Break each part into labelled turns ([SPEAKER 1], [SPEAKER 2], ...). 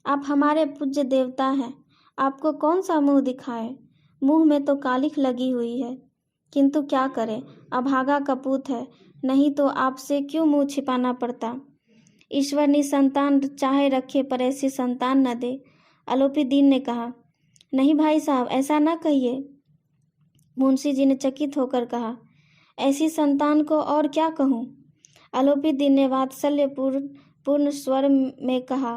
[SPEAKER 1] आप हमारे पूज्य देवता हैं, आपको कौन सा मुंह दिखाए। मुंह में तो कालिख लगी हुई है, किंतु क्या करें, अभागा कपूत है, नहीं तो आपसे क्यों मुंह छिपाना पड़ता। ईश्वर निसंतान चाहे रखे पर ऐसी संतान न दे। आलोपी दीन ने कहा। नहीं भाई साहब, ऐसा न कहिए। मुंशी जी ने चकित होकर कहा, ऐसी संतान को और क्या कहूँ। आलोपी दीन ने वात्सल्य पूर्ण स्वर में कहा,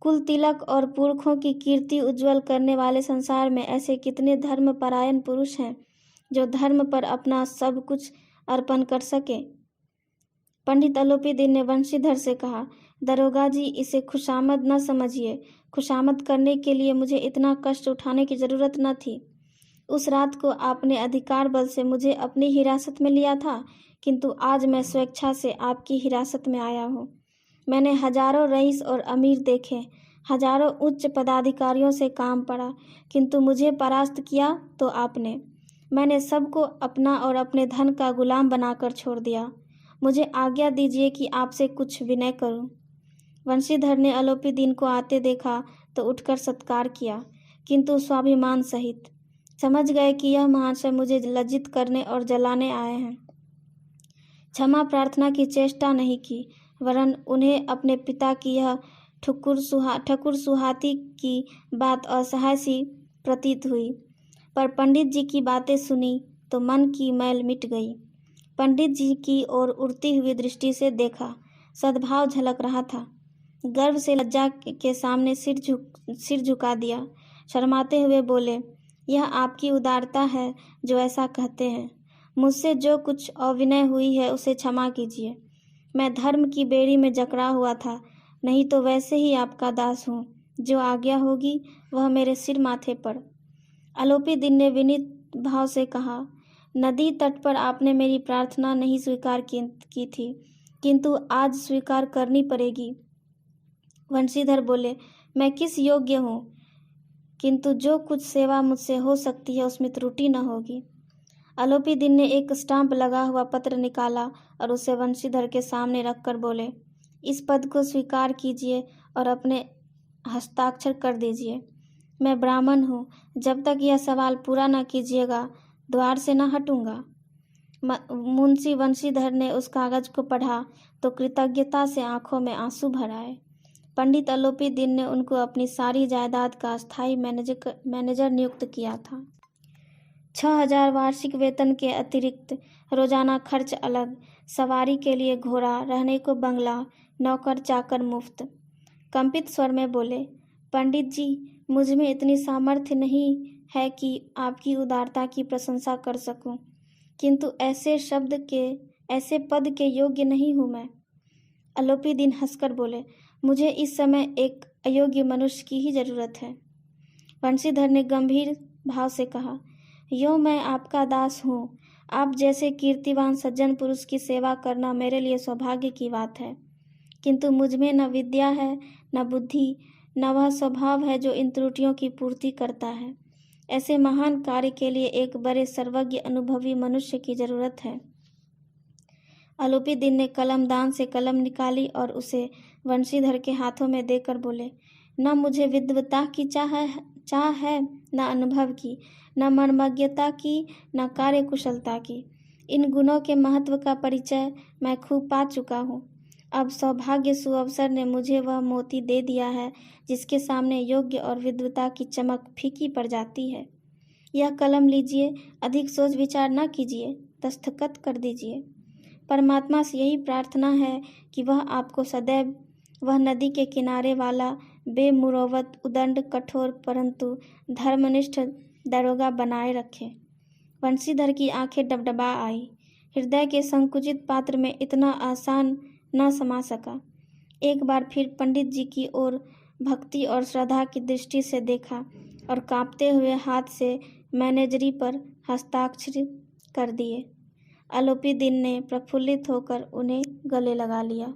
[SPEAKER 1] कुल तिलक और पुरखों की कीर्ति उज्जवल करने वाले संसार में ऐसे कितने धर्मपरायण पुरुष हैं जो धर्म पर अपना सब कुछ अर्पण कर सके। पंडित आलोपी दीन ने वंशीधर से कहा, दरोगा जी, इसे खुशामद न समझिए। खुशामद करने के लिए मुझे इतना कष्ट उठाने की जरूरत न थी। उस रात को आपने अधिकार बल से मुझे अपनी हिरासत में लिया था, किंतु आज मैं स्वेच्छा से आपकी हिरासत में आया हूँ। मैंने हजारों रईस और अमीर देखे, हजारों उच्च पदाधिकारियों से काम पड़ा, किंतु मुझे परास्त किया तो आपने। मैंने सबको अपना और अपने धन का गुलाम बनाकर छोड़ दिया। मुझे आज्ञा दीजिए कि आपसे कुछ विनय करूं। वंशीधर ने आलोपी दीन को आते देखा तो उठकर सत्कार किया, किंतु स्वाभिमान सहित। समझ गए कि यह महाशय मुझे लज्जित करने और जलाने आए हैं। क्षमा प्रार्थना की चेष्टा नहीं की, वरन उन्हें अपने पिता की यह ठकुर सुहाती की बात असहाय सी प्रतीत हुई। पर पंडित जी की बातें सुनी तो मन की मैल मिट गई। पंडित जी की ओर उड़ती हुई दृष्टि से देखा, सद्भाव झलक रहा था। गर्व से लज्जा के सामने सिर झुका दिया। शर्माते हुए बोले, यह आपकी उदारता है जो ऐसा कहते हैं। मुझसे जो कुछ अविनय हुई है उसे क्षमा कीजिए। मैं धर्म की बेड़ी में जकड़ा हुआ था, नहीं तो वैसे ही आपका दास हूँ। जो आज्ञा होगी वह मेरे सिर माथे पर। आलोपी दीन ने विनीत भाव से कहा, नदी तट पर आपने मेरी प्रार्थना नहीं स्वीकार की थी, किंतु आज स्वीकार करनी पड़ेगी। वंशीधर बोले, मैं किस योग्य हूँ, किंतु जो कुछ सेवा मुझसे हो सकती है उसमें त्रुटि न होगी। आलोपी दीन ने एक स्टाम्प लगा हुआ पत्र निकाला और उसे वंशीधर के सामने रखकर बोले, इस पद को स्वीकार कीजिए और अपने हस्ताक्षर कर दीजिए। मैं ब्राह्मण हूँ, जब तक यह सवाल पूरा न कीजिएगा द्वार से न हटूंगा। मुंशी वंशीधर ने उस कागज को पढ़ा तो कृतज्ञता से आंखों में आंसू भर आए। पंडित आलोपी दीन ने उनको अपनी सारी जायदाद का स्थायी मैनेजर नियुक्त किया था। 6,000 वार्षिक वेतन के अतिरिक्त रोजाना खर्च अलग, सवारी के लिए घोड़ा, रहने को बंगला, नौकर चाकर मुफ्त। कंपित स्वर में बोले, पंडित जी, मुझ में इतनी सामर्थ्य नहीं है कि आपकी उदारता की प्रशंसा कर सकूं, किंतु ऐसे पद के योग्य नहीं हूं मैं। आलोपी दीन हंसकर बोले, मुझे इस समय एक अयोग्य मनुष्य की ही जरूरत है। वंशीधर ने गंभीर भाव से कहा, यो मैं आपका दास हूँ। आप जैसे कीर्तिवान सज्जन पुरुष की सेवा करना मेरे लिए सौभाग्य की बात है, किंतु मुझ में न विद्या है, न बुद्धि, न वह स्वभाव है जो इन त्रुटियों की पूर्ति करता है। ऐसे महान कार्य के लिए एक बड़े सर्वज्ञ अनुभवी मनुष्य की जरूरत है। आलोपी दीन ने कलमदान से कलम निकाली और उसे वंशीधर के हाथों में देकर बोले, न मुझे विद्वता की चाह है, न अनुभव की, न मर्मज्ञता की, न कार्य कुशलता की। इन गुणों के महत्व का परिचय मैं खूब पा चुका हूँ। अब सौभाग्य सुअवसर ने मुझे वह मोती दे दिया है जिसके सामने योग्य और विद्वता की चमक फीकी पड़ जाती है। यह कलम लीजिए, अधिक सोच विचार न कीजिए, दस्तखत कर दीजिए। परमात्मा से यही प्रार्थना है कि वह आपको सदैव वह नदी के किनारे वाला बेमुरौवत, उदंड, कठोर परंतु धर्मनिष्ठ दरोगा बनाए रखे। वंशीधर की आंखें डबडबा आई। हृदय के संकुचित पात्र में इतना आसान न समा सका। एक बार फिर पंडित जी की ओर भक्ति और श्रद्धा की दृष्टि से देखा और कांपते हुए हाथ से मैनेजरी पर हस्ताक्षर कर दिए। आलोपी दीन ने प्रफुल्लित होकर उन्हें गले लगा लिया।